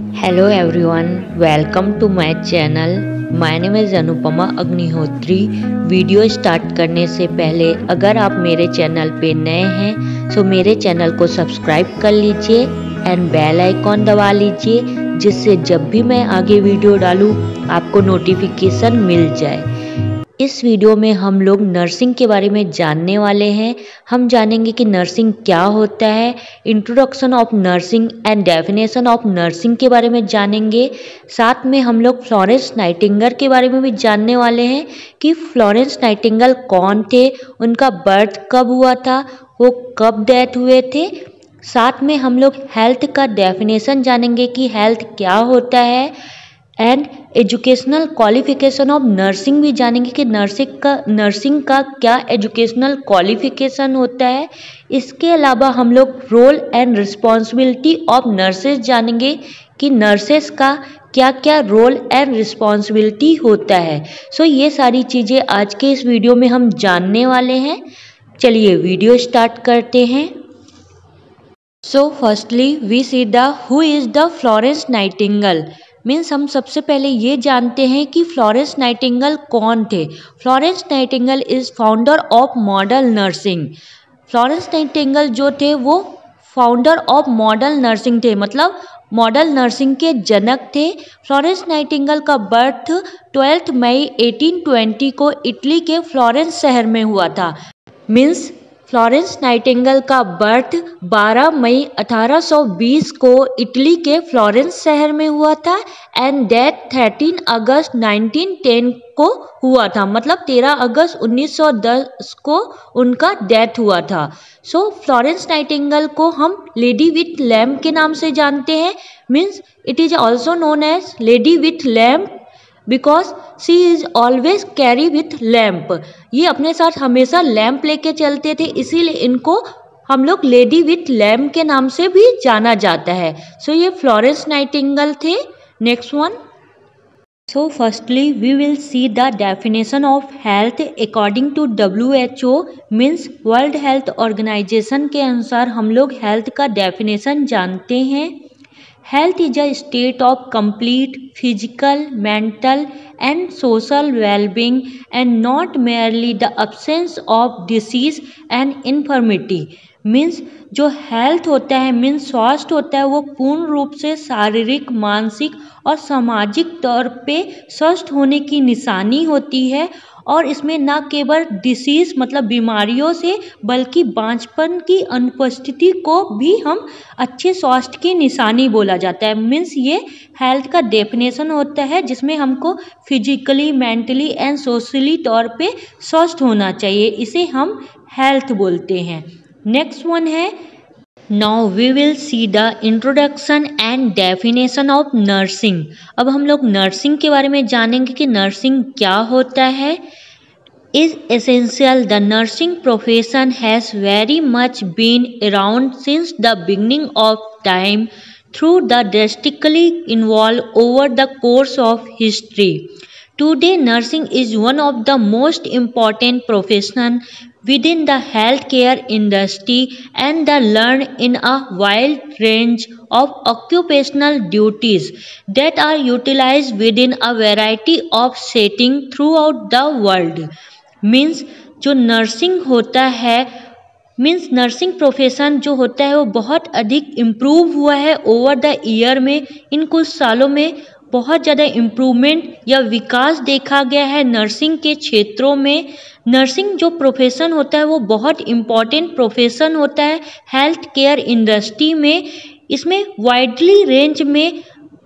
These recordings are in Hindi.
Hello everyone, welcome to my channel. My name is Anupama Agnihotri. Video start करने से पहले अगर आप मेरे चैनल पे नए हैं तो मेरे चैनल को सब्सक्राइब कर लीजिए एंड बेल आइकॉन दबा लीजिए, जिससे जब भी मैं आगे वीडियो डालूँ आपको नोटिफिकेशन मिल जाए। इस वीडियो में हम लोग नर्सिंग के बारे में जानने वाले हैं। हम जानेंगे कि नर्सिंग क्या होता है, introduction of nursing and definition of nursing के बारे में जानेंगे। साथ में हम लोग फ्लोरेंस नाइटिंगेल के बारे में भी जानने वाले हैं कि फ्लोरेंस नाइटिंगेल कौन थे, उनका बर्थ कब हुआ था, वो कब डेथ हुए थे। साथ में हम लोग हेल्थ का डेफिनेशन जानेंगे कि हेल्थ क्या होता है and educational qualification of nursing भी जानेंगे कि नर्सिंग का क्या एजुकेशनल क्वालिफिकेशन होता है। इसके अलावा हम लोग role and responsibility of nurses जानेंगे कि नर्सेस का क्या क्या रोल एंड रिस्पॉन्सिबिलिटी होता है। सो ये सारी चीज़ें आज के इस वीडियो में हम जानने वाले हैं। चलिए वीडियो स्टार्ट करते हैं। So firstly we see the who is the Florence Nightingale. Means हम सबसे पहले ये जानते हैं कि फ्लोरेंस नाइटिंगेल कौन थे। Florence Nightingale is founder of modern nursing. Florence Nightingale जो थे वो फाउंडर ऑफ मॉडर्न नर्सिंग थे, मतलब मॉडर्न नर्सिंग के जनक थे। फ्लोरेंस नाइटिंगेल का बर्थ 12 मई 1820 को इटली के फ्लोरेंस शहर में हुआ था। मीन्स फ्लोरेंस नाइटिंगेल का बर्थ 12 मई 1820 को इटली के फ्लोरेंस शहर में हुआ था एंड डेथ 13 अगस्त 1910 को हुआ था, मतलब 13 अगस्त 1910 को उनका डेथ हुआ था। सो फ्लोरेंस नाइटिंगेल को हम लेडी विथ लैम्प के नाम से जानते हैं। Means it is also known as lady with lamp because she is always carry with lamp. ये अपने साथ हमेशा लैम्प लेके चलते थे, इसीलिए इनको हम लोग लेडी विथ लैम्प के नाम से भी जाना जाता है। सो ये फ्लोरेंस नाइटिंगेल थे। Next one. So firstly we will see the definition of health according to WHO means world health organisation के अनुसार हम लोग हेल्थ का डेफिनेशन जानते हैं। Health is a state of complete physical, mental and social well-being and not merely the absence of disease and infirmity। Means जो हेल्थ होता है मीन्स स्वास्थ्य होता है वो पूर्ण रूप से शारीरिक, मानसिक और सामाजिक तौर पे स्वस्थ होने की निशानी होती है और इसमें न केवल डिसीज़ मतलब बीमारियों से बल्कि बांझपन की अनुपस्थिति को भी हम अच्छे स्वास्थ्य की निशानी बोला जाता है। मीन्स ये हेल्थ का डेफिनेशन होता है जिसमें हमको फिजिकली, मेंटली एंड सोशली तौर पे स्वस्थ होना चाहिए, इसे हम हेल्थ बोलते हैं। नेक्स्ट वन है now we will see the introduction and definition of nursing. अब हम लोग नर्सिंग के बारे में जानेंगे कि नर्सिंग क्या होता है। Is essential the nursing profession has very much been around since the beginning of time through the drastically involve over the course of history. Today, nursing is one of the most important professions within the healthcare industry and the learn in a wide range of occupational duties that are utilized within a variety of settings throughout the world। Means जो नर्सिंग होता है मीन्स नर्सिंग प्रोफेशन जो होता है वो बहुत अधिक इम्प्रूव हुआ है ओवर द ईयर में। इन कुछ सालों में बहुत ज़्यादा इम्प्रूवमेंट या विकास देखा गया है नर्सिंग के क्षेत्रों में। नर्सिंग जो प्रोफेशन होता है वो बहुत इम्पॉर्टेंट प्रोफेशन होता है हेल्थ केयर इंडस्ट्री में। इसमें वाइडली रेंज में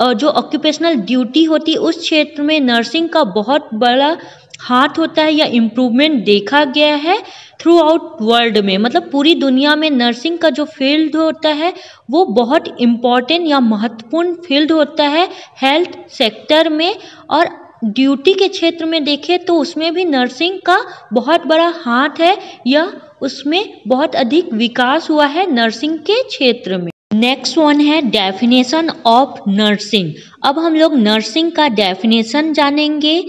जो ऑक्यूपेशनल ड्यूटी होती है उस क्षेत्र में नर्सिंग का बहुत बड़ा हाथ होता है या इम्प्रूवमेंट देखा गया है थ्रू आउट वर्ल्ड में, मतलब पूरी दुनिया में नर्सिंग का जो फील्ड होता है वो बहुत इम्पॉर्टेंट या महत्वपूर्ण फील्ड होता है हेल्थ सेक्टर में। और ड्यूटी के क्षेत्र में देखें तो उसमें भी नर्सिंग का बहुत बड़ा हाथ है या उसमें बहुत अधिक विकास हुआ है नर्सिंग के क्षेत्र में। नेक्स्ट वन है डेफिनेशन ऑफ नर्सिंग। अब हम लोग नर्सिंग का डेफिनेशन जानेंगे।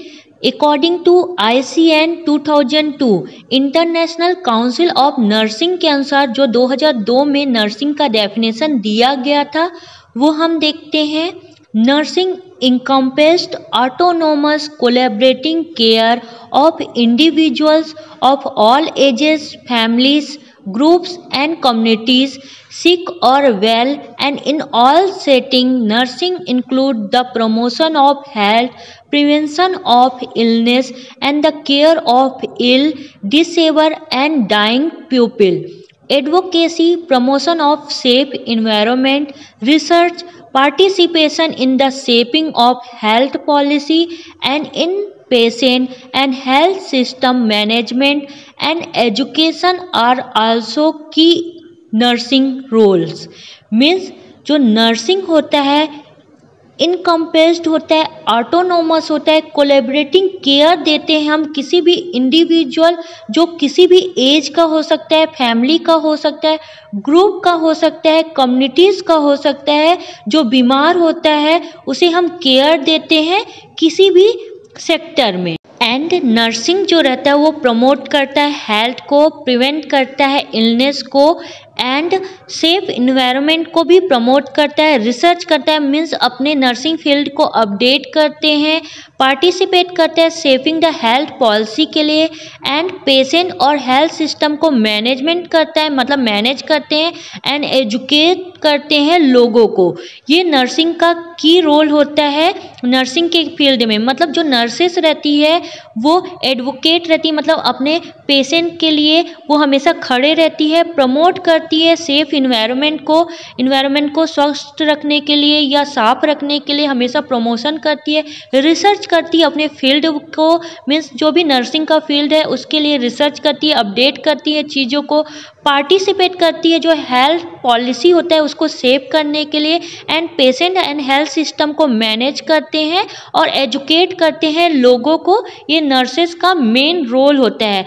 According to ICN 2002 international council of nursing के अनुसार जो 2002 में नर्सिंग का डेफिनेशन दिया गया था वो हम देखते हैं। Nursing encompassed autonomous collaborating care of individuals of all ages, families, groups and communities, sick or well, and in all settings. Nursing include the promotion of health, prevention of illness, and the care of ill, disabled and dying people. Advocacy, promotion of safe environment, research, participation in the shaping of health policy, and in patient and health system management and education are also key nursing roles. Means जो नर्सिंग होता है इनकम्पेस्ड होता है, ऑटोनोमस होता है, कोलेबरेटिंग केयर देते हैं हम किसी भी इंडिविजुअल जो किसी भी एज का हो सकता है, फैमिली का हो सकता है, ग्रुप का हो सकता है, कम्युनिटीज़ का हो सकता है। जो बीमार होता है उसे हम केयर देते हैं किसी भी सेक्टर में। एंड नर्सिंग जो रहता है वो प्रमोट करता है हेल्थ को, प्रिवेंट करता है इलनेस को, एंड सेफ इन्वायरमेंट को भी प्रमोट करता है, रिसर्च करता है, मीन्स अपने नर्सिंग फील्ड को अपडेट करते हैं, पार्टिसिपेट करते हैं सेविंग द हेल्थ पॉलिसी के लिए, एंड पेशेंट और हेल्थ सिस्टम को मैनेजमेंट करता है, मतलब मैनेज करते हैं, एंड एजुकेट करते हैं लोगों को। ये नर्सिंग का की रोल होता है नर्सिंग के फील्ड में। मतलब जो नर्सेस रहती है वो एडवोकेट रहती है, मतलब अपने पेशेंट के लिए वो हमेशा खड़े रहती है, प्रमोट करती है सेफ इन्वायरमेंट को स्वस्थ रखने के लिए या साफ रखने के लिए हमेशा प्रमोशन करती है, रिसर्च करती है अपने फील्ड को, मीन्स जो भी नर्सिंग का फील्ड है उसके लिए रिसर्च करती है, अपडेट करती है चीज़ों को, पार्टिसिपेट करती है जो हेल्थ पॉलिसी होता है उसको सेव करने के लिए, and patient and health system को मैनेज करते हैं और एजुकेट करते हैं लोगों को। ये नर्सेस का मेन रोल होता है।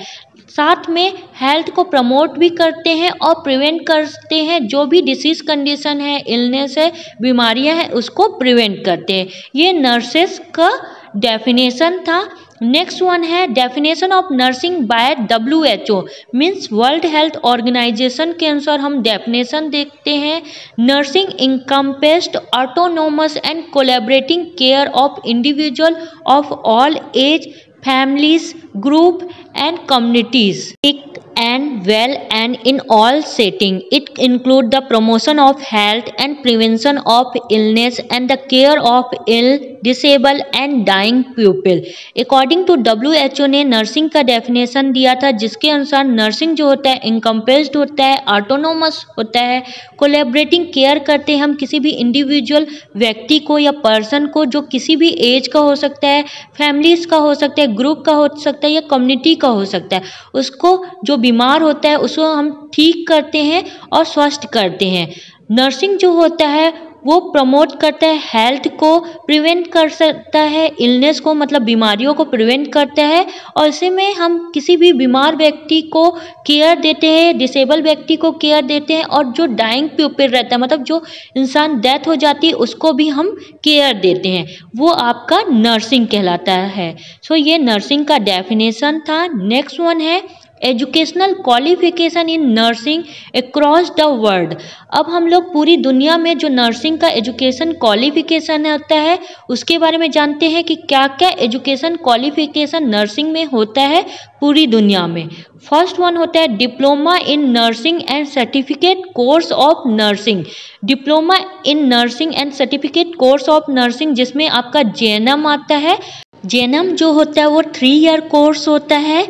साथ में हेल्थ को प्रमोट भी करते हैं और प्रिवेंट करते हैं, जो भी डिसीज़ कंडीशन है, इलनेस है, बीमारियां हैं, उसको प्रिवेंट करते हैं। ये नर्सेस का डेफिनेशन था। नेक्स्ट वन है definition of nursing by WHO, means world health organisation के अनुसार हम डेफिनेशन देखते हैं। Nursing encompassed autonomous and collaborating care of individual of all age, families, group and communities, sick and well and in all setting. It include the promotion of health and prevention of illness and the care of ill, disabled and dying people. According to WHO ने नर्सिंग का डेफिनेशन दिया था जिसके अनुसार नर्सिंग जो होता है इनकम्पेस्ड होता है, ऑटोनोमस होता है, कोलैबोरेटिंग केयर करते हैं हम किसी भी इंडिविजुअल व्यक्ति को या पर्सन को जो किसी भी एज का हो सकता है, फैमिलीज का हो सकता है, ग्रुप का हो सकता है या कम्युनिटी का हो सकता है। उसको जो बीमार होता है उसको हम ठीक करते हैं और स्वस्थ करते हैं। नर्सिंग जो होता है वो प्रमोट करता है हेल्थ को, प्रिवेंट कर सकता है इलनेस को, मतलब बीमारियों को प्रिवेंट करता है, और इसी में हम किसी भी बीमार व्यक्ति को केयर देते हैं, डिसेबल व्यक्ति को केयर देते हैं, और जो डाइंग पीपल रहता है मतलब जो इंसान डेथ हो जाती है उसको भी हम केयर देते हैं, वो आपका नर्सिंग कहलाता है। सो ये नर्सिंग का डेफिनेशन था। नेक्स्ट वन है educational qualification in nursing across the world. अब हम लोग पूरी दुनिया में जो नर्सिंग का एजुकेशन क्वालिफिकेशन होता है उसके बारे में जानते हैं कि क्या क्या एजुकेशन क्वालिफिकेशन नर्सिंग में होता है पूरी दुनिया में। फर्स्ट वन होता है diploma in nursing and certificate course of nursing. Diploma in nursing and certificate course of nursing जिसमें आपका JNM आता है। JNM जो होता है वो 3 ईयर कोर्स होता है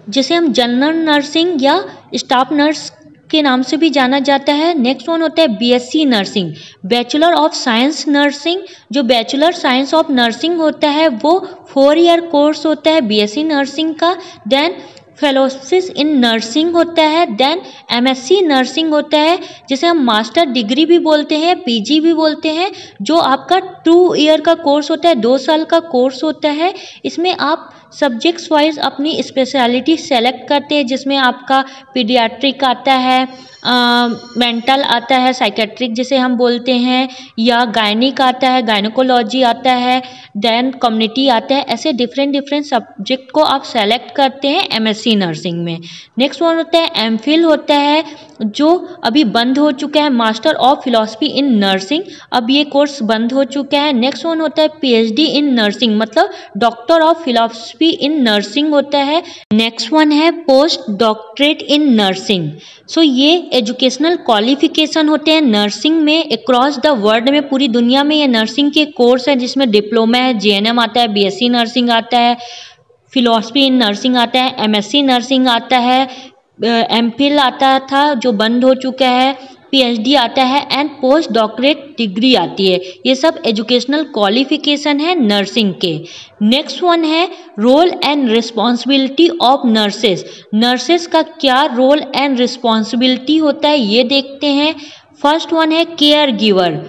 जिसे हम जनरल नर्सिंग या स्टाफ नर्स के नाम से भी जाना जाता है। नेक्स्ट वन होता है BSc nursing, bachelor of science nursing. जो बैचलर साइंस ऑफ नर्सिंग होता है वो 4 ईयर कोर्स होता है BSc नर्सिंग का। देन फेलोशिप इन नर्सिंग होता है। देन MSc नर्सिंग होता है जिसे हम मास्टर डिग्री भी बोलते हैं, PG भी बोलते हैं, जो आपका 2 ईयर का कोर्स होता है, 2 साल का कोर्स होता है। इसमें आप सब्जेक्ट्स वाइज अपनी स्पेशलिटी सेलेक्ट करते हैं, जिसमें आपका पीडियाट्रिक आता है, मेंटल आता है, साइकेट्रिक जिसे हम बोलते हैं, या गायनिक आता है, गायनोकोलॉजी आता है, देन कम्युनिटी आता है। ऐसे डिफरेंट सब्जेक्ट को आप सेलेक्ट करते हैं एमएससी नर्सिंग में। नेक्स्ट वन होता है एमफिल होता है, जो अभी बंद हो चुका है, master of philosophy in nursing, अब ये कोर्स बंद हो चुका है। नेक्स्ट वन होता है पीएचडी इन नर्सिंग, मतलब doctor of philosophy in nursing होता है। नेक्स्ट वन है पोस्ट डॉक्टरेट इन नर्सिंग। सो ये एजुकेशनल क्वालिफिकेशन होते हैं नर्सिंग में अक्रॉस द वर्ल्ड में, पूरी दुनिया में ये नर्सिंग के कोर्स है, जिसमें डिप्लोमा है, जीएनएम आता है, बीएससी नर्सिंग आता है, फिलॉसफी इन नर्सिंग आता है, एमएससी नर्सिंग आता है, एमफिल आता था जो बंद हो चुका है, पीएचडी आता है एंड पोस्ट डॉक्टरेट डिग्री आती है। ये सब एजुकेशनल क्वालिफिकेशन है नर्सिंग के। नेक्स्ट वन है role and responsibility of nurses. Nurses का क्या रोल एंड रिस्पॉन्सिबिलिटी होता है ये देखते हैं। फर्स्ट वन है केयर गिवर।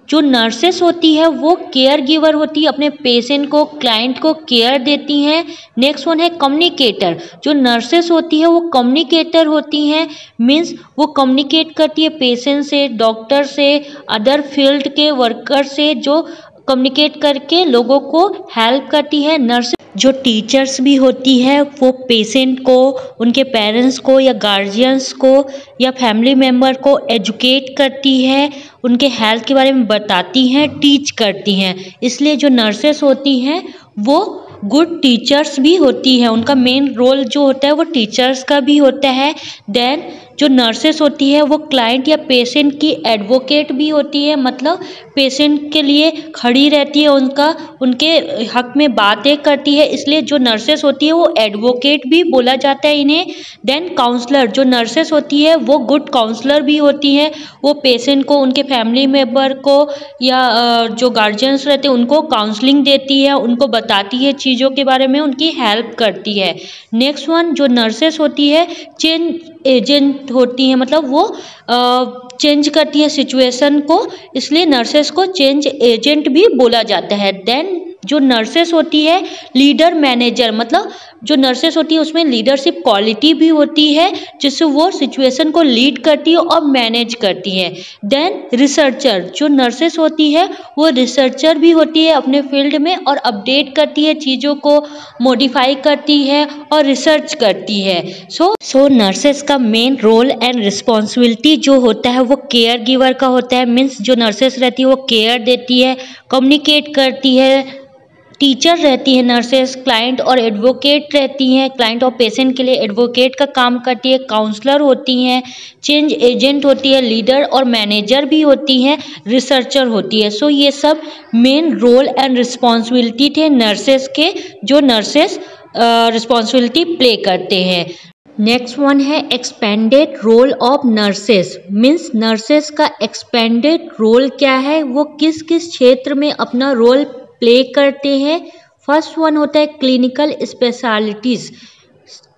जो नर्सेस होती है वो केयर गिवर होती है, अपने पेशेंट को, क्लाइंट को केयर देती हैं। नेक्स्ट वन है कम्युनिकेटर। जो नर्सेस होती है वो कम्युनिकेटर होती हैं, मीन्स वो कम्युनिकेट करती है पेशेंट से, डॉक्टर से, अदर फील्ड के वर्कर से, जो कम्युनिकेट करके लोगों को हेल्प करती है। नर्स जो टीचर्स भी होती है वो पेशेंट को, उनके पेरेंट्स को या गार्जियंस को या फैमिली मेम्बर को एजुकेट करती है, उनके हेल्थ के बारे में बताती हैं, टीच करती हैं। इसलिए जो नर्सेस होती हैं वो गुड टीचर्स भी होती है, उनका मेन रोल जो होता है वो टीचर्स का भी होता है। देन जो नर्सेस होती है वो क्लाइंट या पेशेंट की एडवोकेट भी होती है, मतलब पेशेंट के लिए खड़ी रहती है, उनके हक में बातें करती है, इसलिए जो नर्सेस होती है वो एडवोकेट भी बोला जाता है इन्हें। Then counsellor. जो नर्सेस होती है वो गुड काउंसलर भी होती है, वो पेशेंट को, उनके फैमिली मेम्बर को या जो गार्जियंस रहते हैं उनको काउंसलिंग देती है, उनको बताती है चीज़ों के बारे में, उनकी हेल्प करती है। नेक्स्ट वन जो नर्सेस होती है चेंज एजेंट होती है, मतलब वो चेंज करती है सिचुएशन को, इसलिए नर्सेस को चेंज एजेंट भी बोला जाता है। देन जो नर्सेस होती है लीडर मैनेजर, मतलब जो नर्सेस होती है उसमें लीडरशिप क्वालिटी भी होती है, जिससे वो सिचुएशन को लीड करती है और मैनेज करती है। Then researcher. जो नर्सेस होती है वो रिसर्चर भी होती है अपने फील्ड में, और अपडेट करती है, चीज़ों को मॉडिफाई करती है और रिसर्च करती है। सो नर्सेस का मेन रोल एंड रिस्पॉन्सिबिलिटी जो होता है वो केयर गिवर का होता है, मीन्स जो नर्सेस रहती है वो केयर देती है, कम्युनिकेट करती है, टीचर रहती है नर्सेस, क्लाइंट और एडवोकेट रहती हैं, क्लाइंट और पेशेंट के लिए एडवोकेट का काम करती है, काउंसलर होती हैं, चेंज एजेंट होती है, लीडर और मैनेजर भी होती हैं, रिसर्चर होती है। सो ये सब मेन रोल एंड रिस्पॉन्सिबिलिटी थे नर्सेस के, जो नर्सेस रिस्पॉन्सिबिलिटी प्ले करते हैं। नेक्स्ट वन है expanded role of nurses, means nurses का एक्सपेंडेड रोल क्या है, वो किस किस क्षेत्र में अपना रोल प्ले करते हैं। फर्स्ट वन होता है clinical specialities,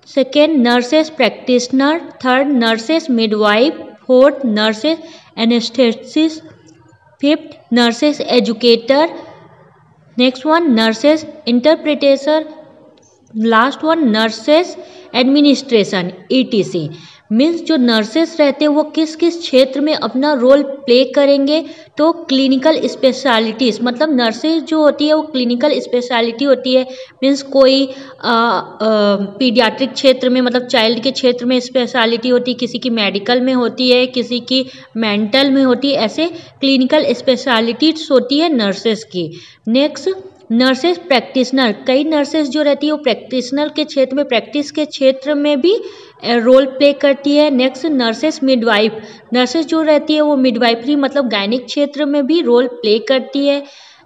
second nurses practitioner, third nurses midwife, fourth nurses anaesthetist, fifth nurses educator, next one nurses interpretation, last one nurses administration ETC। Means जो नर्सेस रहते हैं वो किस किस क्षेत्र में अपना रोल प्ले करेंगे, तो क्लिनिकल स्पेशलिटीज़, मतलब नर्सेस जो होती है वो क्लिनिकल स्पेशलिटी होती है, मीन्स कोई पीडियाट्रिक क्षेत्र में, मतलब चाइल्ड के क्षेत्र में स्पेशलिटी होती है, किसी की मेडिकल में होती है, किसी की मेंटल में होती है, ऐसे क्लिनिकल स्पेशलिटीज होती है नर्सेस की। नेक्स्ट नर्सेस प्रैक्टिशनर, कई नर्सेस जो रहती है वो प्रैक्टिशनर के क्षेत्र में, प्रैक्टिस के क्षेत्र में भी रोल प्ले करती है। नेक्स्ट नर्सेस मिडवाइफ, नर्सेस जो रहती है वो मिडवाइफरी मतलब गायनिक क्षेत्र में भी रोल प्ले करती है,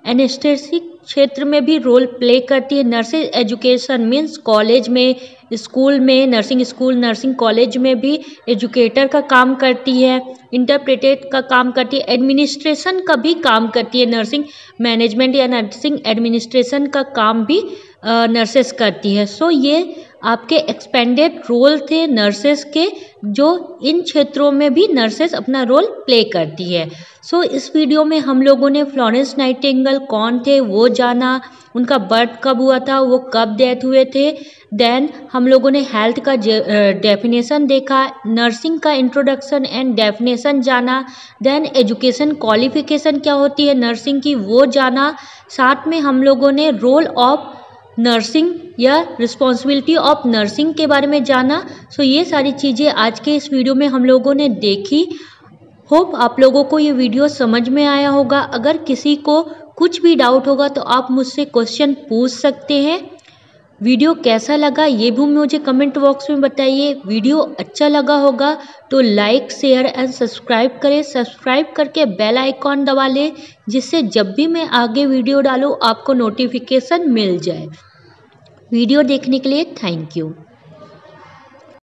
एनेस्थेसिक क्षेत्र में भी रोल प्ले करती है। नर्सेस एजुकेशन मीन्स कॉलेज में, स्कूल में, नर्सिंग स्कूल, नर्सिंग कॉलेज में भी एजुकेटर का काम करती है, इंटरप्रेटेट का काम करती है, एडमिनिस्ट्रेशन का भी काम करती है, नर्सिंग मैनेजमेंट या नर्सिंग एडमिनिस्ट्रेशन का काम भी नर्सेस करती है। सो ये आपके एक्सपेंडेड रोल थे नर्सेस के, जो इन क्षेत्रों में भी नर्सेस अपना रोल प्ले करती है। सो इस वीडियो में हम लोगों ने फ्लोरेंस नाइटिंगेल कौन थे वो जाना, उनका बर्थ कब हुआ था, वो कब डेथ हुए थे। देन हम लोगों ने हेल्थ का डेफिनेशन देखा, नर्सिंग का इंट्रोडक्शन एंड डेफिनेशन जाना, देन एजुकेशन क्वालिफिकेशन क्या होती है नर्सिंग की वो जाना। साथ में हम लोगों ने रोल ऑफ नर्सिंग या रिस्पॉन्सिबिलिटी ऑफ नर्सिंग के बारे में जाना। सो ये सारी चीज़ें आज के इस वीडियो में हम लोगों ने देखी। होप आप लोगों को ये वीडियो समझ में आया होगा। अगर किसी को कुछ भी डाउट होगा तो आप मुझसे क्वेश्चन पूछ सकते हैं। वीडियो कैसा लगा ये भी मुझे कमेंट बॉक्स में बताइए। वीडियो अच्छा लगा होगा तो लाइक शेयर एंड सब्सक्राइब करें। सब्सक्राइब करके बेल आइकॉन दबा लें, जिससे जब भी मैं आगे वीडियो डालूँ आपको नोटिफिकेशन मिल जाए। वीडियो देखने के लिए थैंक यू।